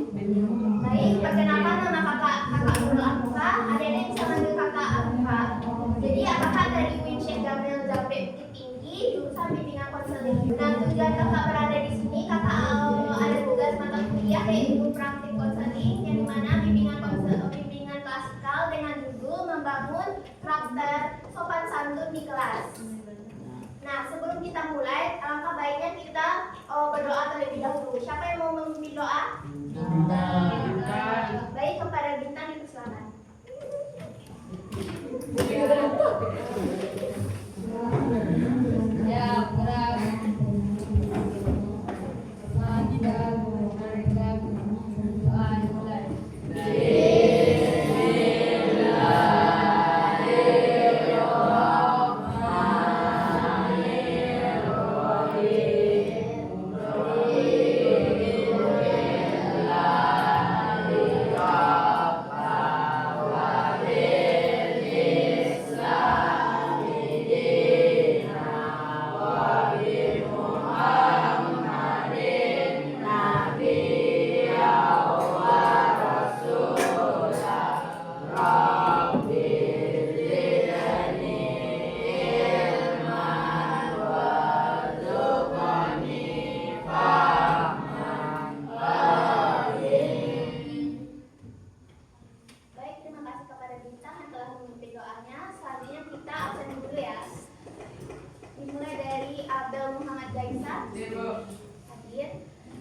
Baik, perkenalkan nama kakak Nurul Afifa. Adik-adik bisa manggil kakak Afifa. Jadi kakak dari UIN Syekh Jamil Zapri Bukit Tinggi, jurusan bimbingan konseling. Nah, tujuan kakak berada di sini, kakak ada tugas mata kuliah yaitu praktik konseling, yang dimana bimbingan klasikal dengan judul membangun karakter sopan santun di kelas. Nah, sebelum kita mulai, alangkah baiknya kita berdoa terlebih dahulu. Siapa yang mau memimpin doa? Baik, kepada Bintang dipersilakan.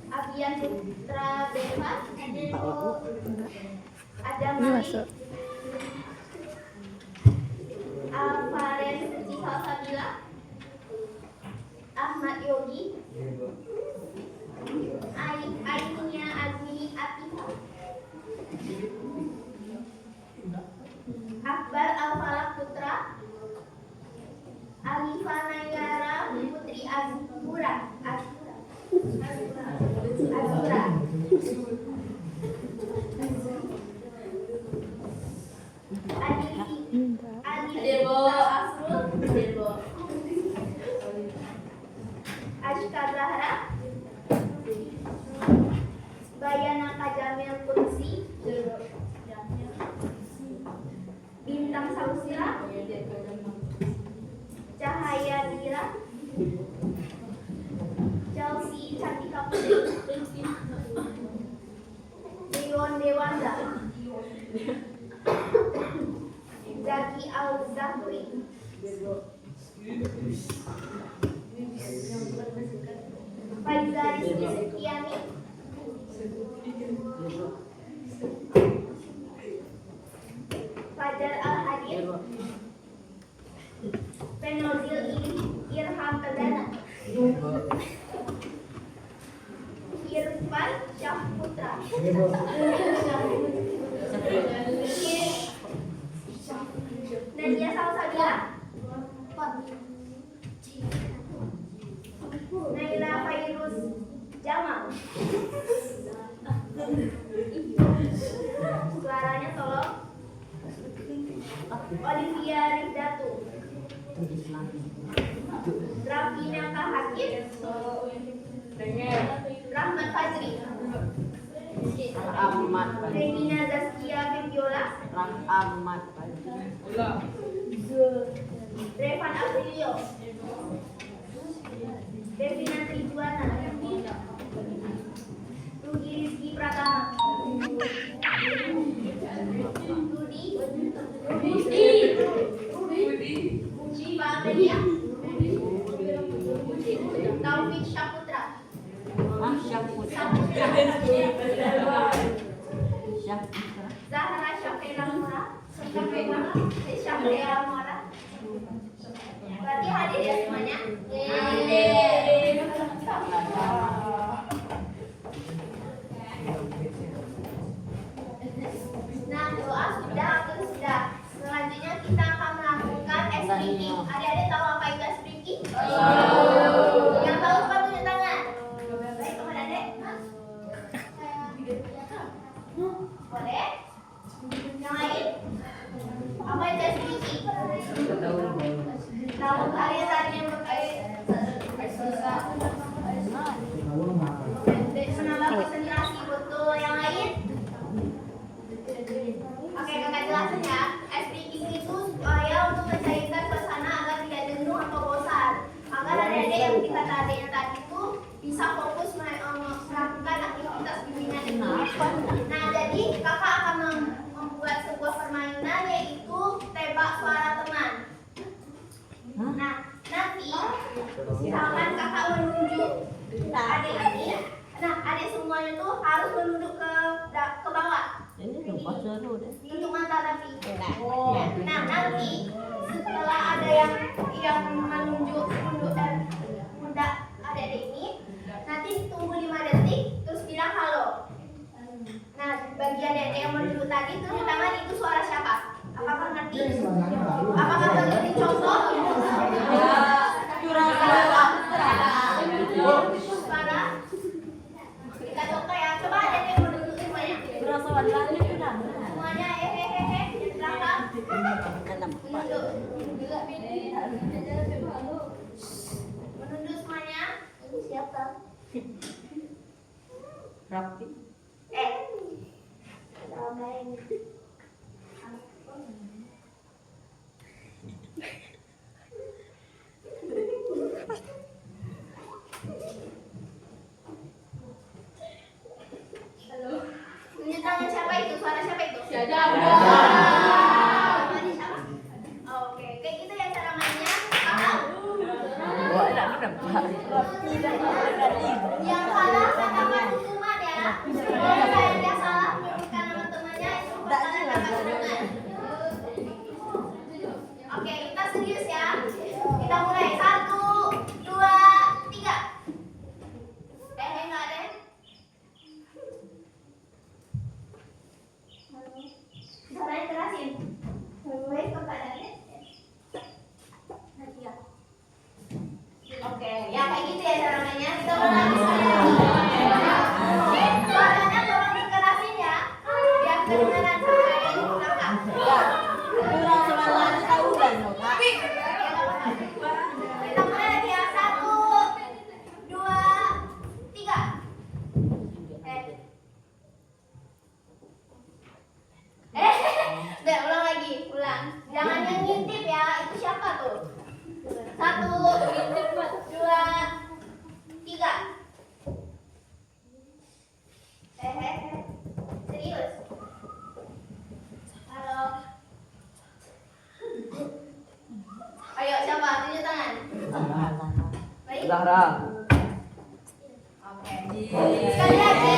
Abian Putra Deva, ada Mali, Alvaren Suci Salsabila, Ahmad Yogi, Ainia Azmi Atifa, Akbar Alfalak Putra, Alifa Nayara Putri Azura. Ashka Zahra, Bayana Kajamil Kursi, Bintang Sausila, Cahaya Dira, Chelsea Cantika Putri, Dewan Dewanda, Zaki Al-Zahri, Faiza Rizky Setiani, Fajar Al-Hadir, Penozil Irham Perdana, Irfan Syahputra, Nadia Salsabila, Naila Fairuz Jamal, suaranya tolong, Olivia Ridatu, Rafina Hakim, Rahmat Fajri, Regina Zaskia Febiola, Revan Aprilio, Devina Trijuana, Rugi Rizky Pratama, Rudi, Syifa Amelia, Taufik Syaputra, Zahra Syafira Mora, berarti hadir ya semuanya? Nah, doa sudah, akil sudah. Selanjutnya kita akan melakukan S-Drinking. Adik-adik tahu apa itu S-Drinking? Yang tahu cepat tunjuk tangan. Baik, kepada adik. Boleh? Yang lain? Apa itu S-Drinking? Tahu kalian tadi yang berkait menambah konsentrasi, betul. Yang lain? Misalkan kakak menunjuk adik ini, nah adik semuanya tuh harus menunduk ke bawah. Untuk mata tapi. Nah nanti setelah ada yang menunjuk pundak adik ini, nanti tunggu 5 detik terus bilang halo. Nah bagi adik yang menunduk tadi tunjuk tangan, itu suara siapa? Apakah ngerti? Apakah mengerti contoh? Suara kita coba ya. Coba adik yang menunduk semuanya. Semuanya hehehe di belakang. Menunduk. Menunduk semuanya. Ini siapa? Rapi. Halo. Tunjuk tangan siapa itu? Suara siapa itu? Siapa? Tadi siapa? Oke, kayak gitu ya cara mainnya. Paham? Yang salah katakan hukuman ya. Kalau saya dia salah menyebutkan nama temannya, itu bakalan dapat hukuman. Oke, kita serius ya. Kita mulai 1, 2, 3. Enggak deh. Suaranya kerasin. Mulai kepadanya. Nanti ya. Oke, ya kayak gitu ya cara mainnya. Kita ulangi sekali lagi. Suaranya tolong dikerasin ya. Biar kedengaran sampai belakang. Kita mulai lagi ya. 1, 2, 3. Udah ulang lagi, ulang. Jangan yang ngintip ya. Itu siapa tuh? 1, 2, 3. Serius. Halo. Ayo siapa? Tunjuk tangan. Baik. Oke. Sekali lagi.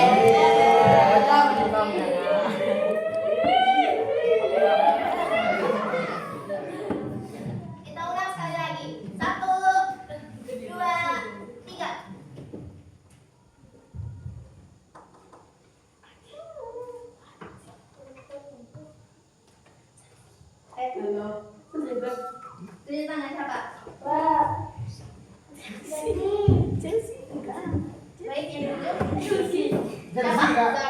Kita ulang sekali lagi. 1, 2, 3. Tunjuk tangan siapa? Baik, yang duduk. Siapa? Zaki.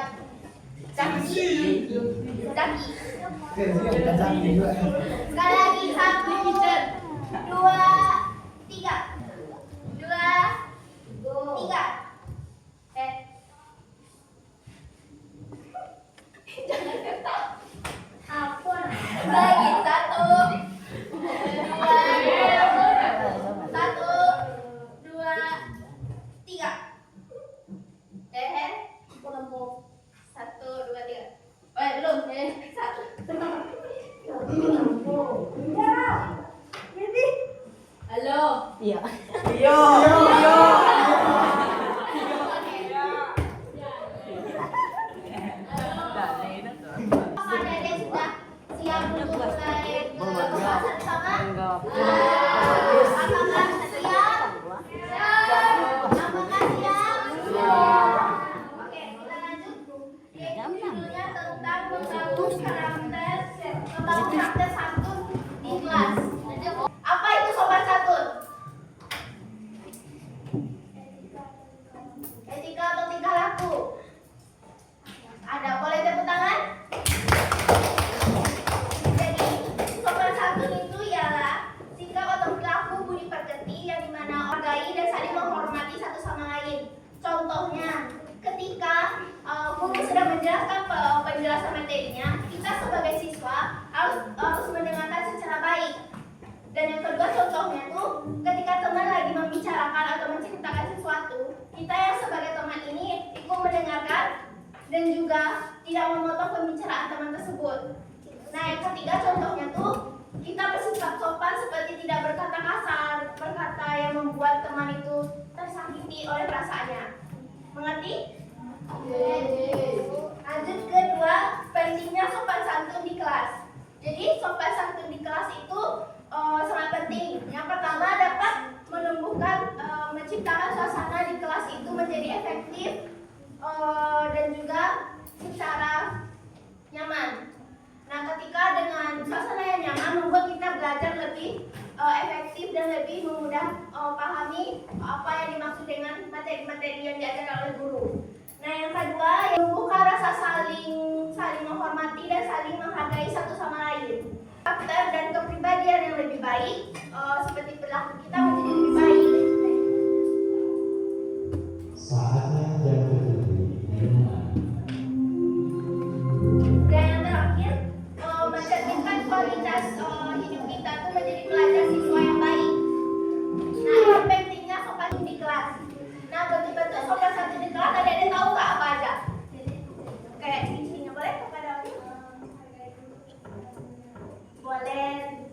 Sekali lagi. 1, 2, 3. 2, 3. Jangan ketok. Apa? Lagi 1, 2, 3. 1, 2, 3. Belum. 1. Halo. Iya. Apakah Dede sudah siap untuk mulai pembahasan bersama? Apakah siap? Apakah siap? Oke, kita lanjut. Judulnya tentang membangun karakter santun di kelas. Apa itu sobat santun? Etika atau tingkah laku? Ada, boleh tepuk tangan? Jadi, sopan santun itu ialah sikap atau perilaku budi pekerti yang dimana menghargai dan saling menghormati satu sama lain. Contohnya, ketika guru sedang menjelaskan penjelasan materinya, kita sebagai siswa harus mendengarkan secara baik. Dan yang kedua contohnya tuh, ketika teman lagi membicarakan atau menceritakan sesuatu, kita yang sebagai teman ini ikut mendengarkan dan juga tidak memotong pembicaraan teman tersebut. Nah, yang ketiga contohnya tuh, kita bersikap sopan seperti tidak berkata kasar, berkata yang membuat teman penting. Yang pertama dapat menumbuhkan, menciptakan suasana di kelas itu menjadi efektif dan juga secara nyaman. Nah, ketika dengan suasana yang nyaman membuat kita belajar lebih efektif dan lebih mudah pahami apa yang dimaksud dengan materi-materi yang diajarkan oleh guru. Nah, yang kedua, menumbuhkan rasa saling menghormati dan saling menghargai satu sama lain. Karakter dan kepribadian yang lebih baik, seperti perilaku kita menjadi lebih baik. Saatnya jam berdiri di rumah. Dan yang terakhir, mencerminkan kualitas hidup kita itu menjadi pelajar siswa yang baik. Nah, ini pentingnya sopan di kelas. Nah, bentuk-bentuk sopan santun di kelas, adik-adik tahu nggak apa aja? Kayak ciri-cirinya boleh kepada orang?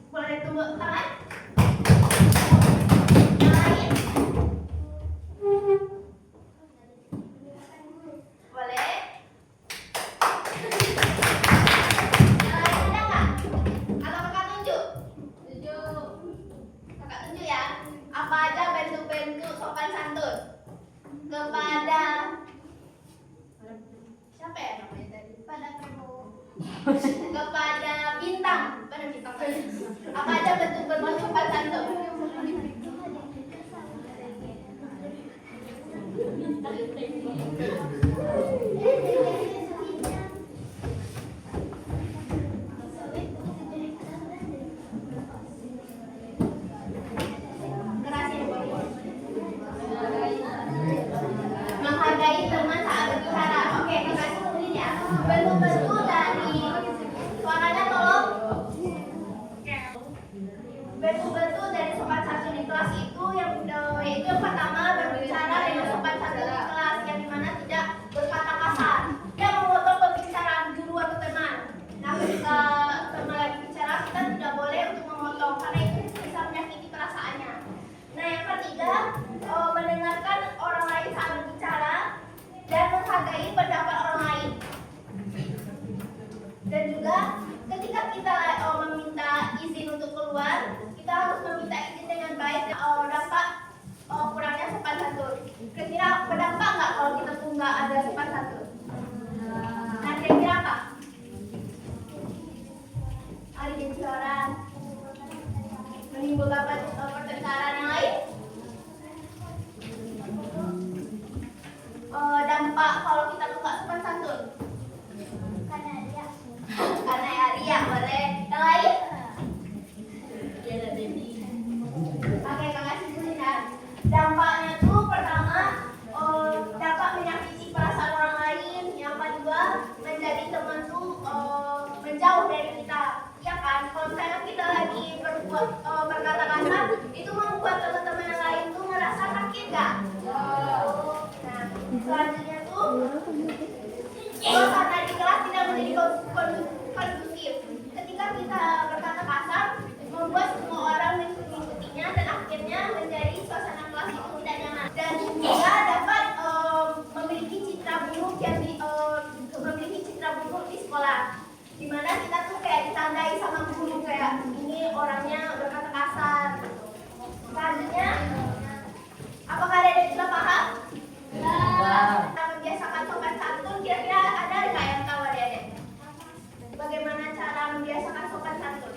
Boleh tepuk tangan? Yang lain? Boleh? Yang lain ada nggak? Atau kakak tunjuk? Kakak tunjuk ya. Apa aja bentuk-bentuk sopan santun kepada siapa ya namanya tadi? Kepada bintang. Pada bintang tadi. Apa aja bentuk-bentuk sopan santun? Menghargai teman saat berbicara. Oke, dikasih tulis ya. Bentuk-bentuk dari suaranya tolong. Bentuk-bentuk dari sopan santun di kelas itu yaitu yang pertama berbicara dengan sopan santun di kelas yang dimana tidak berkata kasar. Dia memotong pembicaraan guru atau teman. Nah, ketika teman lagi bicara kita tidak boleh untuk memotong karena itu bisa menyakiti perasaannya. Nah, yang ketiga, mendengarkan orang lain saat berbicara dan menghargai pendapat orang lain. Dan juga ketika kita meminta izin untuk keluar, kita harus meminta izin dengan baik dan dampak kurangnya sopan santun. Kira-kira berdampak nggak kalau kita tuh nggak ada sopan santun? Nah, kira-kira apa? Ada bentrokan, menimbulkan pertengkaran yang lain. Dampak kalau kita tuh nggak sopan santun. Karena ya boleh. Yang lain? Oke, kakak sebutin ya. Dampaknya tuh pertama, dapat menyakiti perasaan orang lain. Yang kedua, menjadi teman tuh menjauh dari kita. Ya kan? Kalau misalnya kita lagi berkata kasar, itu membuat teman-teman yang lain tuh ngerasa sakit nggak? Nah, selanjutnya tuh suasana di kelas tidak menjadi kondusif. Ketika kita berkata kasar, membuat semua orang mengikutinya dan akhirnya menjadi suasana kelas itu tidak nyaman. Dan juga dapat memiliki citra buruk di sekolah, di mana kita tuh kayak ditandai sama guru kayak ini orangnya berkata kasar. Selanjutnya, apakah ada sudah paham? Kita membiasakan sopan santun, kira-kira ada nggak yang tahu adik-adik? Bagaimana cara membiasakan sopan santun?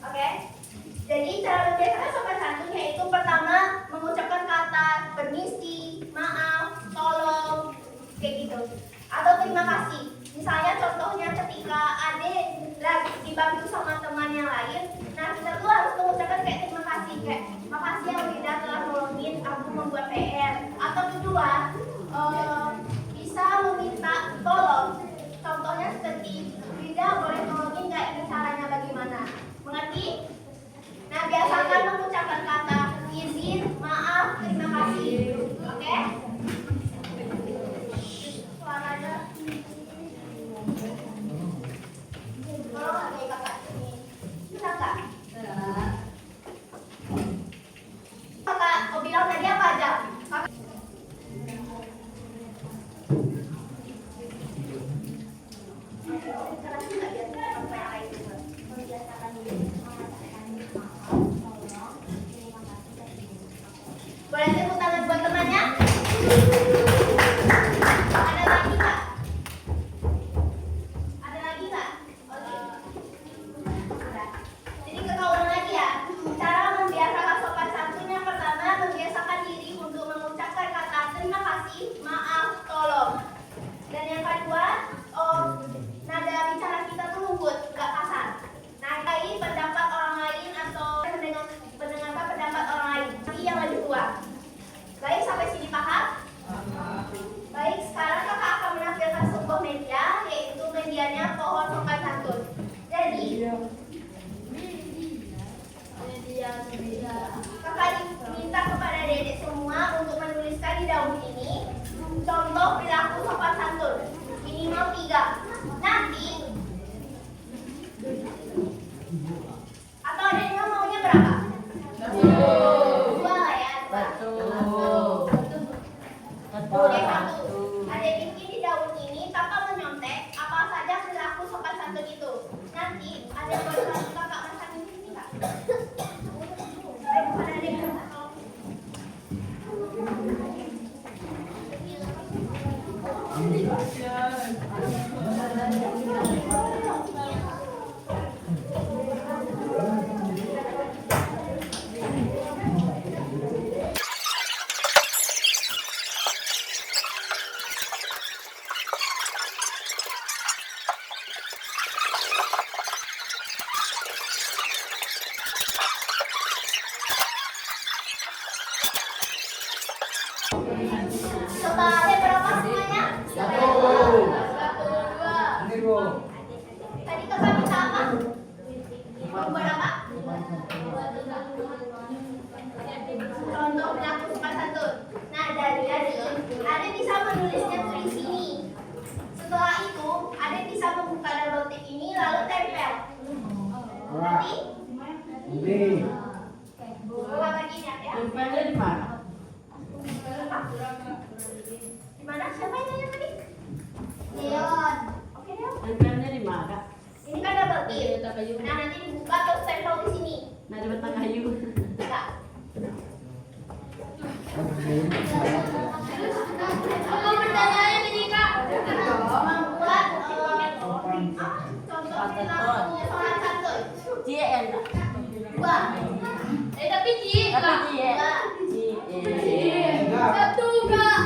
Oke, jadi cara membiasakan sopan santun yaitu pertama mengucapkan kata permisi, maaf, tolong, kayak gitu, atau terima kasih. Misalnya contohnya ketika adik lagi dibantu sama teman yang lain, nah kita tuh harus mengucapkan kayak terima kasih, kayak makasih ya Wida telah nolongin aku membuat PR. Atau kedua, bisa meminta tolong. Contohnya seperti Wida boleh nolongin nggak, ini caranya bagaimana? Mengerti? Nah, biasakan mengucapkan kata izin, maaf, terima kasih. Oke? Suaranya. Tolong kakak. Atau adiknya maunya berapa? Dua lah ya. Oke, satu. Adik Pinky di daun ini tanpa menyontek apa saja perilaku sopan santun itu. Nanti ada buat kakak masak di sini kak. Bukan adik kakak. Totalnya berapa semuanya? Satu, dua. Tadi kakak minta apa? Mau berapa? Contoh perilaku sopan santun. Nah, dari ada bisa menulisnya tuh di sini. Setelah itu, ada bisa membuka dalam notif ini lalu tempel. Nanti? Ulang lagi ya. Tempelnya di mana? Di mana? Siapa yang nanya tadi? Leon. Oke, Leon. Tempelnya di mana? Ini kan double tip. Nah, nanti dibuka terus tempel di sini. Nah, di batang kayu. Enggak. Apa pertanyaannya tadi, Kak? Membuat contoh perilaku sopan santun. Cie enak. Dua. Tapi Ci. Tapi cie. Cie. Satu, Kak.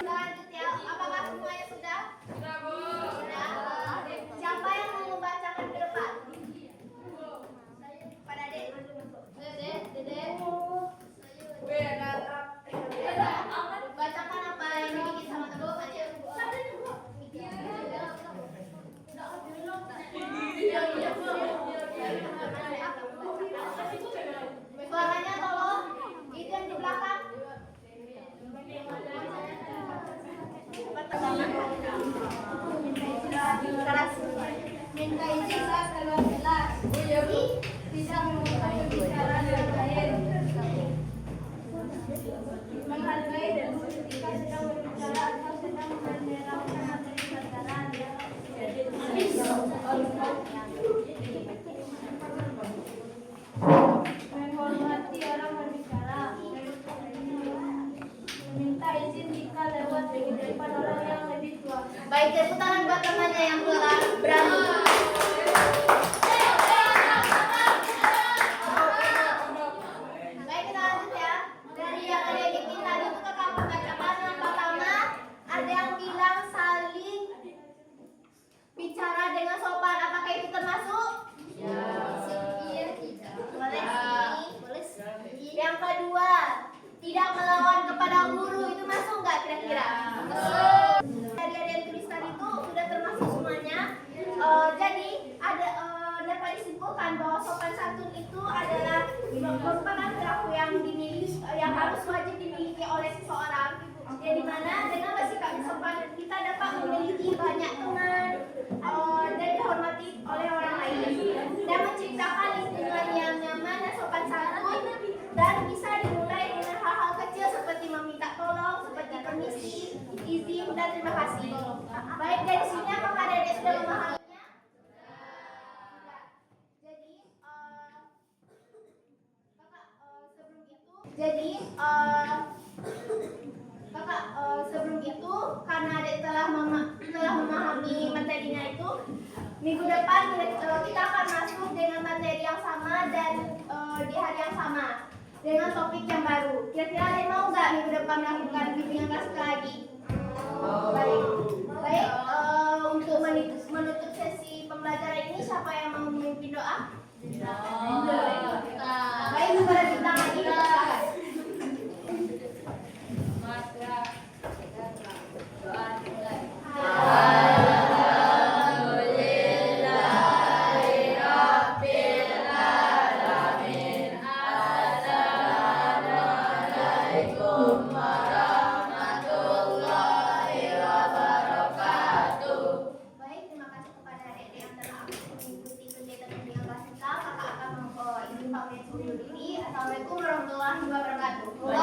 Lanjut ya, apakah semuanya sudah? Sudah. Siapa yang mau membacakan ke depan? Pada Dek. Dede. Bacakan apa yang dikit sama teman-temannya. Suaranya tolong. Itu yang di belakang. Keras. Minta izin kelas keluar kelas. Jadi bisa memulai bicara dengan lain. Menghargai dan ketika sedang berbicara atau sedang menerangkan materi pelajaran. Menghormati orang berbicara. Meminta izin jika lewat di depan orang yang lebih tua. Baik, tepuk tangan buat temannya yang telah berani. Baik, kita lanjut ya. Dari yang ada bikin tadi itu kakak bacakan yang pertama ada yang bilang saling bicara dengan sopan. Apakah itu termasuk? Iya. Boleh sih. Boleh sih. Yang kedua, tidak melawan kepada guru, itu masuk nggak kira-kira? Dari ada yang tuliskan itu sudah termasuk semuanya. Jadi ada dapat disimpulkan bahwa sopan santun itu adalah merupakan perilaku yang harus wajib dimiliki oleh seseorang. Yang dimana dengan bersikap sopan kita dapat memiliki banyak teman dan dihormati oleh orang lain dan menciptakan lingkungan yang nyaman dan sopan santun dan bisa dimulai dengan hal-hal kecil seperti meminta tolong, seperti permisi, izin dan terima kasih. Baik, dari sini apakah Dede sudah memahaminya? Sebelum itu karena Adek telah memahami materinya itu, minggu depan kita akan masuk dengan materi yang sama dan di hari yang sama dengan topik yang baru. Kira-kira Adek mau nggak minggu depan melakukan bimbingan kelas lagi? Baik. Untuk menutup sesi pembelajaran ini, siapa yang mau memimpin doa? Baik, kepada kita lagi. Assalamualaikum warahmatullahi wabarakatuh.